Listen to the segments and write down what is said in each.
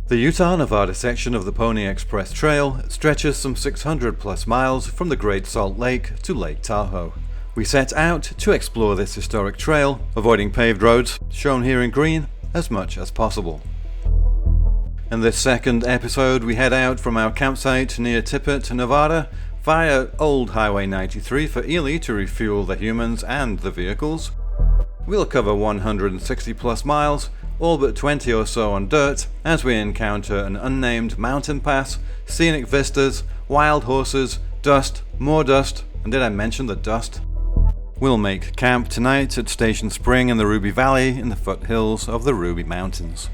The Utah-Nevada section of the Pony Express Trail stretches some 600 plus miles from the Great Salt Lake to Lake Tahoe. We set out to explore this historic trail, avoiding paved roads, shown here in green, as much as possible. In this second episode, we head out from our campsite near Pt.2, Nevada, via Old Highway 93 for Ely to refuel the humans and the vehicles. We'll cover 160 plus miles, all but 20 or so on dirt, as we encounter an unnamed mountain pass, scenic vistas, wild horses, dust, more dust, and did I mention the dust? We'll make camp tonight at Station Spring in the Ruby Valley in the foothills of the Ruby Mountains.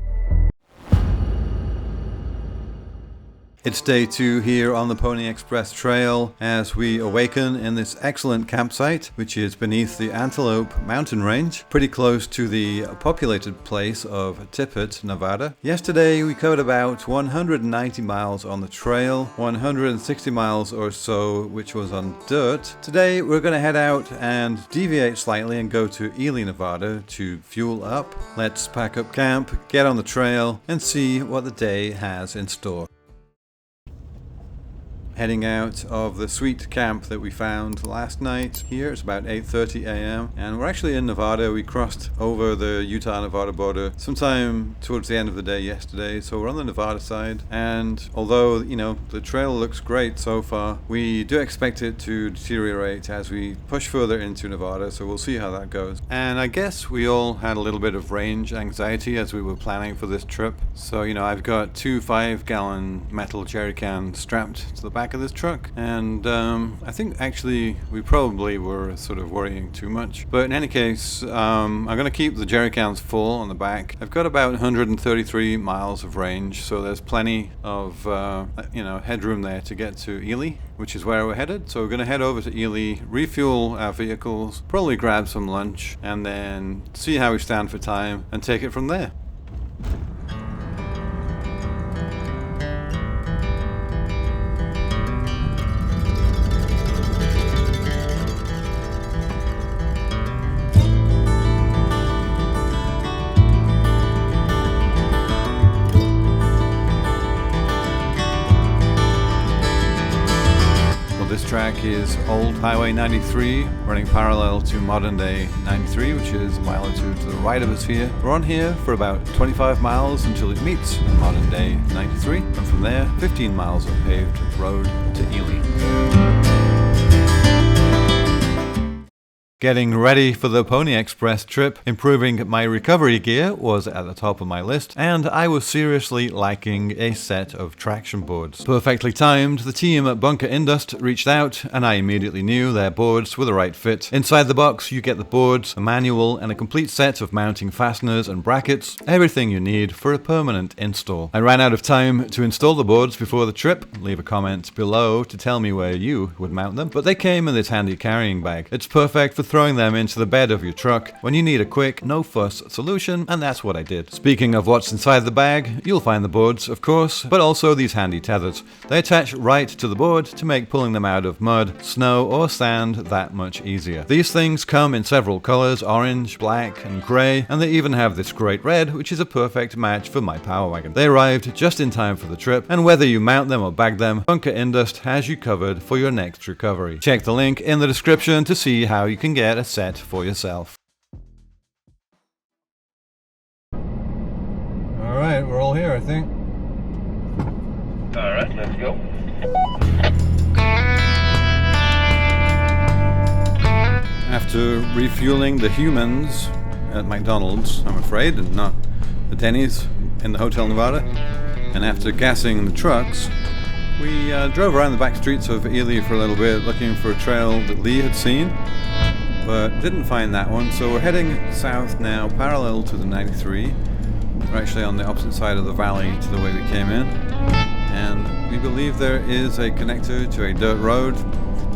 It's day 2 here on the Pony Express Trail as we awaken in this excellent campsite, which is beneath the Antelope mountain range, pretty close to the populated place of Tippett, Nevada. Yesterday we covered about 190 miles on the trail, 160 miles or so which was on dirt. Today we're going to head out and deviate slightly and go to Ely, Nevada to fuel up. Let's pack up camp, get on the trail, and see what the day has in store. Heading out of the sweet camp that we found last night here. It's about 8:30 a.m. and we're actually in Nevada. We crossed over the Utah-Nevada border sometime towards the end of the day yesterday, so we're on the Nevada side, and although the trail looks great so far, we do expect it to deteriorate as we push further into Nevada, so we'll see how that goes. And I guess we all had a little bit of range anxiety as we were planning for this trip, so I've got 2 5-gallon metal jerry cans strapped to the back of this truck, and I think actually we probably were sort of worrying too much, but in any case I'm going to keep the jerry cans full on the back. I've got about 133 miles of range, so there's plenty of headroom there to get to Ely, which is where we're headed. So we're going to head over to Ely, refuel our vehicles, probably grab some lunch, and then see how we stand for time and take it from there. This track is Old Highway 93, running parallel to modern day 93, which is a mile or two to the right of us here. We're on here for about 25 miles until it meets modern day 93, and from there 15 miles of paved road to Ely. Getting ready for the Pony Express trip, improving my recovery gear was at the top of my list, and I was seriously lacking a set of traction boards. Perfectly timed, the team at Bunker Indust reached out, and I immediately knew their boards were the right fit. Inside the box, you get the boards, a manual, and a complete set of mounting fasteners and brackets, everything you need for a permanent install. I ran out of time to install the boards before the trip. Leave a comment below to tell me where you would mount them, but they came in this handy carrying bag. It's perfect for throwing them into the bed of your truck when you need a quick, no-fuss solution, and that's what I did. Speaking of what's inside the bag, you'll find the boards, of course, but also these handy tethers. They attach right to the board to make pulling them out of mud, snow, or sand that much easier. These things come in several colors, orange, black, and grey, and they even have this great red, which is a perfect match for my power wagon. They arrived just in time for the trip, and whether you mount them or bag them, Bunker Indust has you covered for your next recovery. Check the link in the description to see how you can get a set for yourself. Alright, we're all here, I think. Alright, let's go. After refueling the humans at McDonald's, I'm afraid, and not the Denny's in the Hotel Nevada, and after gassing the trucks, we drove around the back streets of Ely for a little bit looking for a trail that Lee had seen, but didn't find that one, so we're heading south now, parallel to the 93. We're actually on the opposite side of the valley to the way we came in, and we believe there is a connector to a dirt road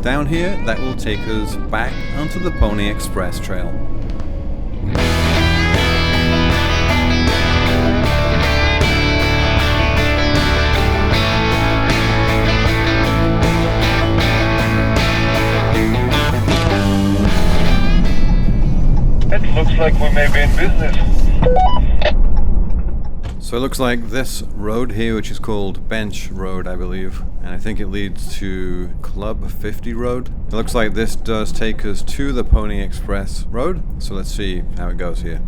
down here that will take us back onto the Pony Express Trail. It looks like we may be in business. So it looks like this road here, which is called Bench Road, I believe, and I think it leads to Club 50 Road. It looks like this does take us to the Pony Express Road, so let's see how it goes here.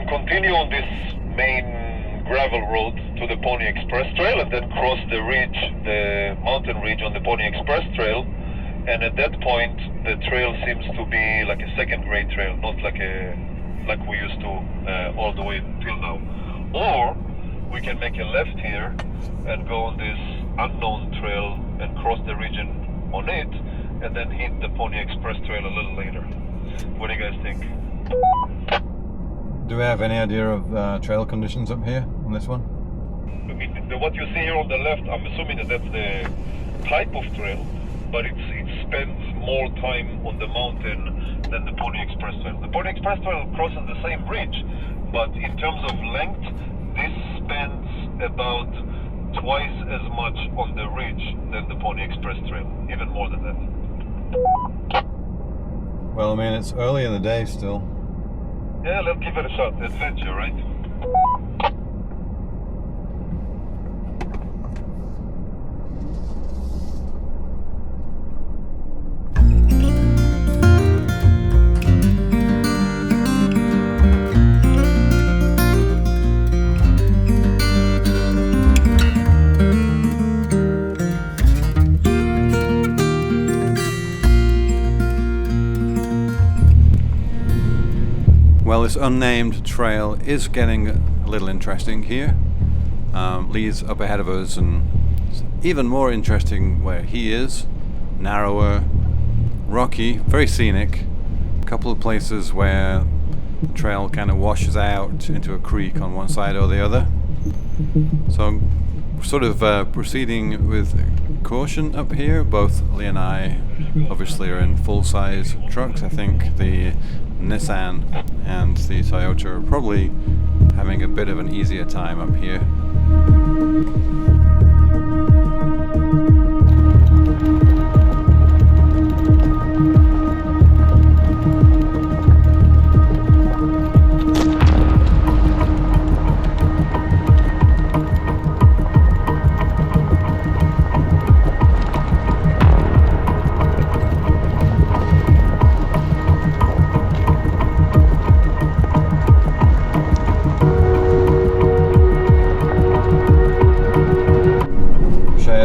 Continue on this main gravel road to the Pony Express Trail and then cross the ridge, the mountain ridge on the Pony Express Trail, and at that point the trail seems to be like a second grade trail, not like we used to all the way till now. Or we can make a left here and go on this unknown trail and cross the region on it and then hit the Pony Express Trail a little later. What do you guys think? Do we have any idea of trail conditions up here on this one? I mean, what you see here on the left, I'm assuming that that's the type of trail, but it spends more time on the mountain than the Pony Express Trail. The Pony Express Trail crosses the same bridge, but in terms of length, this spends about twice as much on the ridge than the Pony Express Trail, even more than that. Well, I mean, it's early in the day still. Yeah, let's give it a shot. Adventure, right? Well, this unnamed trail is getting a little interesting here. Lee's up ahead of us, and it's even more interesting where he is. Narrower, rocky, very scenic. A couple of places where the trail kind of washes out into a creek on one side or the other. So sort of proceeding with caution up here. Both Lee and I obviously are in full-size trucks. I think the Nissan and the Toyota are probably having a bit of an easier time up here.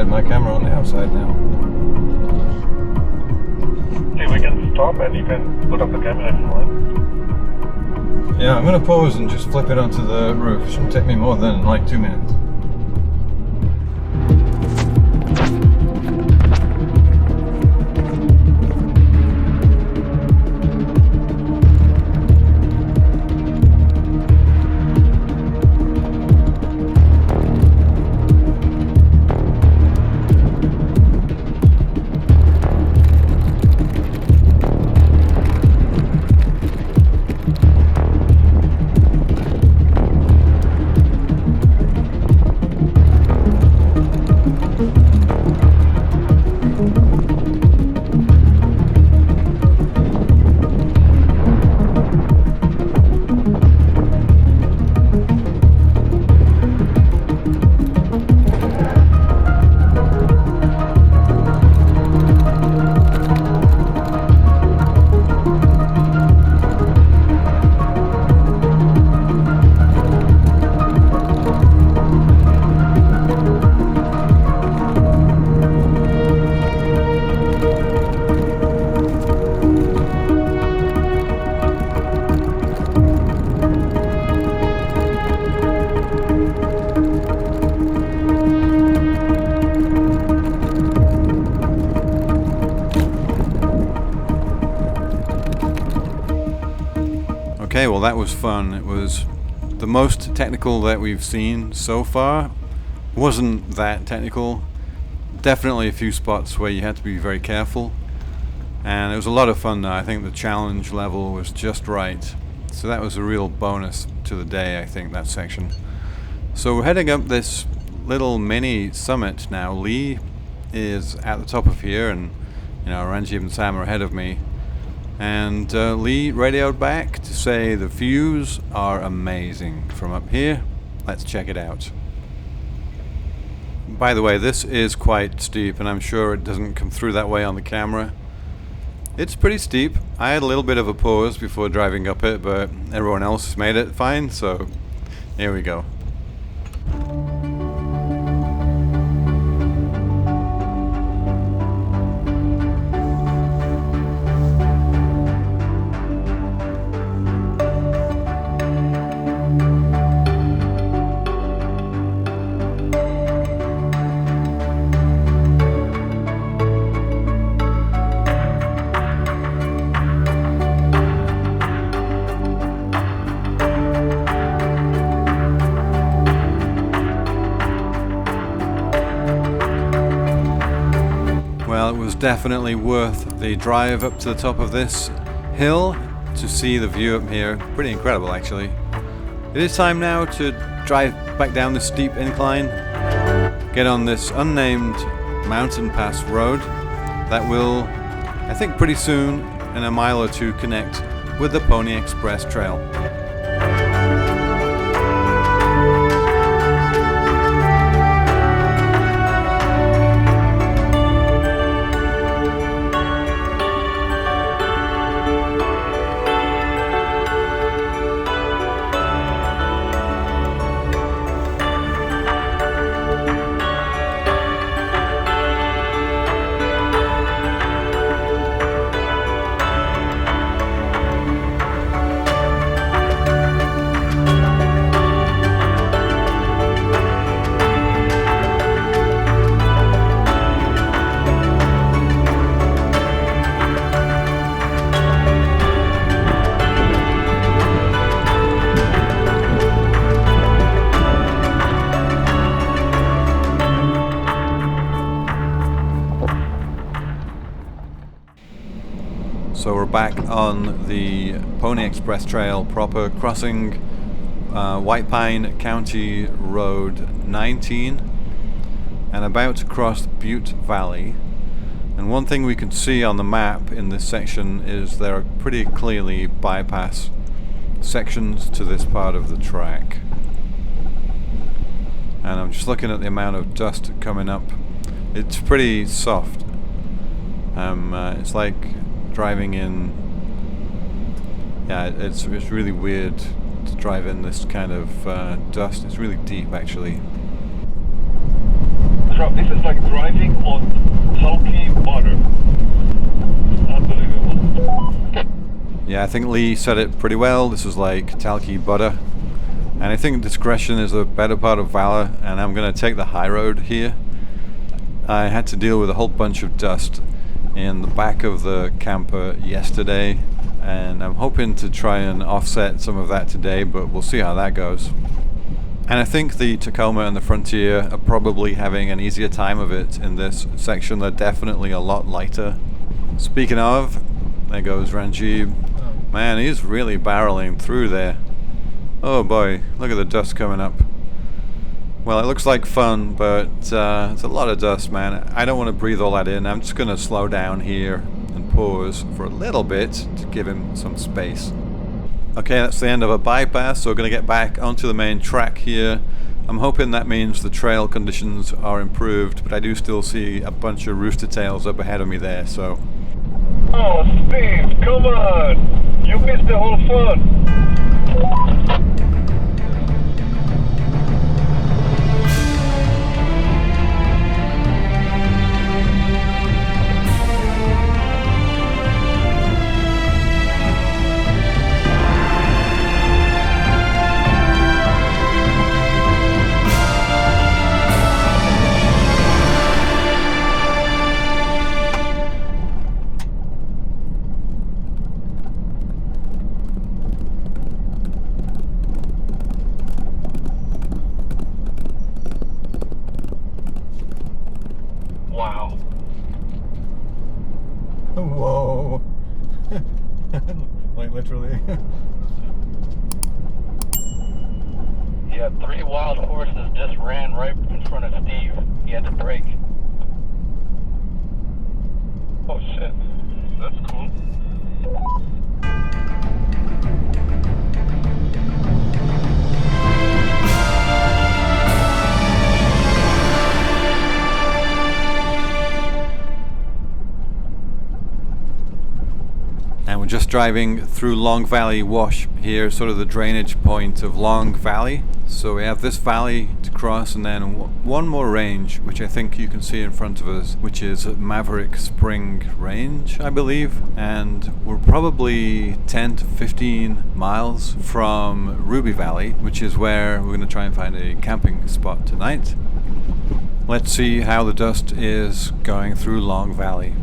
My camera on the outside now. Okay, we can stop and you can put up the camera if you want. Yeah, I'm going to pause and just flip it onto the roof. It shouldn't take me more than like 2 minutes. Okay, well that was fun. It was the most technical that we've seen so far. It wasn't that technical. Definitely a few spots where you had to be very careful, and it was a lot of fun though. I think the challenge level was just right, so that was a real bonus to the day, I think, that section. So we're heading up this little mini summit now. Lee is at the top of here, and Ranjib and Sam are ahead of me, and Lee radioed back to say the views are amazing from up here. Let's check it out. By the way, this is quite steep, and I'm sure it doesn't come through that way on the camera. It's pretty steep. I had a little bit of a pause before driving up it, but everyone else has made it fine, so here we go. Well, it was definitely worth the drive up to the top of this hill to see the view up here. Pretty incredible, actually. It is time now to drive back down this steep incline, get on this unnamed mountain pass road that will, I think pretty soon, in a mile or two, connect with the Pony Express Trail. So we're back on the Pony Express Trail proper, crossing White Pine County Road 19 and about to cross Butte Valley. And one thing we can see on the map in this section is there are pretty clearly bypass sections to this part of the track. And I'm just looking at the amount of dust coming up. It's pretty soft. It's like driving in, it's really weird to drive in this kind of dust. It's really deep, actually. This is like driving on talky butter. Unbelievable. Yeah, I think Lee said it pretty well. This is like talky butter. And I think discretion is the better part of valor, and I'm going to take the high road here. I had to deal with a whole bunch of dust in the back of the camper yesterday, and I'm hoping to try and offset some of that today, but we'll see how that goes. And I think the Tacoma and the Frontier are probably having an easier time of it in this section. They're definitely a lot lighter. Speaking of, there goes Ranjib. Man, he's really barreling through there. Oh boy, look at the dust coming up. Well, it looks like fun, but it's a lot of dust, man. I don't want to breathe all that in. I'm just going to slow down here and pause for a little bit to give him some space. Okay, that's the end of a bypass, so we're going to get back onto the main track here. I'm hoping that means the trail conditions are improved, but I do still see a bunch of rooster tails up ahead of me there, so... Oh, Steve, come on! You missed the whole fun! Wow. Whoa. Like literally. Yeah, 3 wild horses just ran right in front of Steve. He had to brake. Oh shit. That's cool. And we're just driving through Long Valley Wash here, sort of the drainage point of Long Valley. So we have this valley to cross and then one more range, which I think you can see in front of us, which is Maverick Spring Range, I believe. And we're probably 10 to 15 miles from Ruby Valley, which is where we're going to try and find a camping spot tonight. Let's see how the dust is going through Long Valley.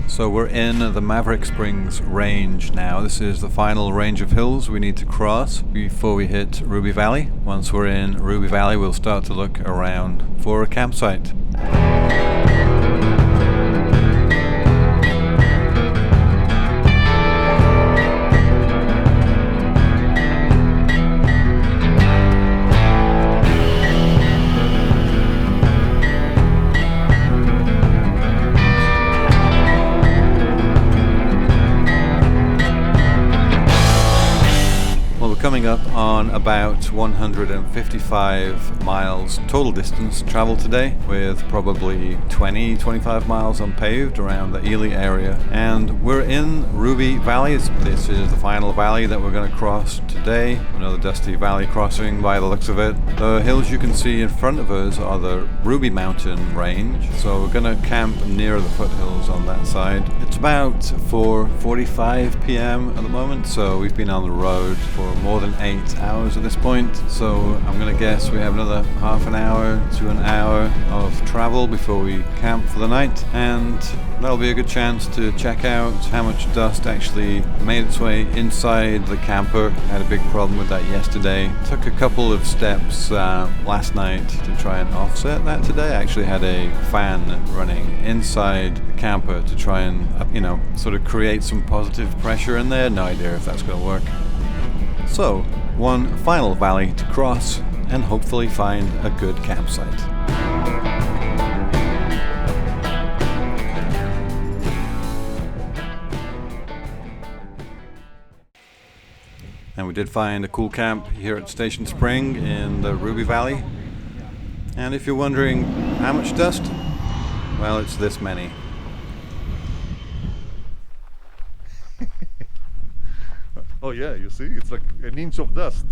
So we're in the Maverick Springs range now. This is the final range of hills we need to cross before we hit Ruby Valley. Once we're in Ruby Valley, we'll start to look around for a campsite. Coming up on about 155 miles total distance traveled today, with probably 20-25 miles unpaved around the Ely area. And we're in Ruby Valley. This is the final valley that we're going to cross today. Another dusty valley crossing by the looks of it. The hills you can see in front of us are the Ruby Mountain range, so we're going to camp near the foothills on that side. It's about 4:45 p.m. at the moment, so we've been on the road for more than 8 hours at this point, so I'm gonna guess we have another half an hour to an hour of travel before we camp for the night, and that'll be a good chance to check out how much dust actually made its way inside the camper. I had a big problem with that yesterday. Took a couple of steps last night to try and offset that today. I actually had a fan running inside the camper to try and sort of create some positive pressure in there. No idea if that's gonna work. So, one final valley to cross and hopefully find a good campsite. And we did find a cool camp here at Station Spring in the Ruby Valley. And if you're wondering how much dust, well, it's this many. Oh yeah, you see, it's like an inch of dust.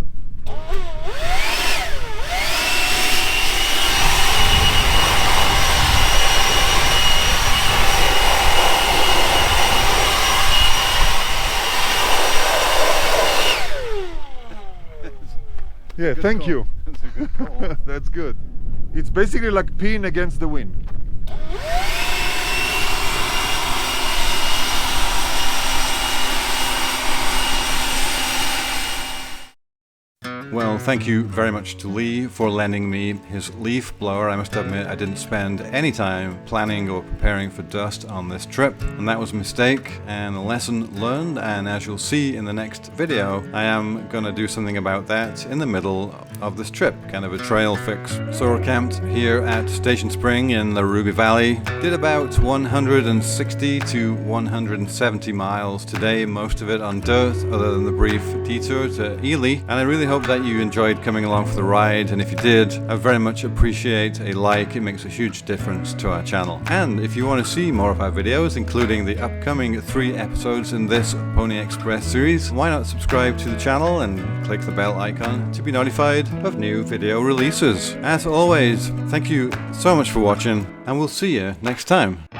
Yeah, thank you. That's good. It's basically like peeing against the wind. Well, thank you very much to Lee for lending me his leaf blower. I must admit I didn't spend any time planning or preparing for dust on this trip, and that was a mistake and a lesson learned, and as you'll see in the next video, I am going to do something about that in the middle of this trip, kind of a trail fix. So we're camped here at Station Spring in the Ruby Valley. Did about 160 to 170 miles today, most of it on dirt, other than the brief detour to Ely, and I really hope that you enjoyed coming along for the ride, and if you did, I very much appreciate a like. It makes a huge difference to our channel. And if you want to see more of our videos, including the upcoming 3 episodes in this Pony Express series, why not subscribe to the channel and click the bell icon to be notified of new video releases. As always, thank you so much for watching, and we'll see you next time.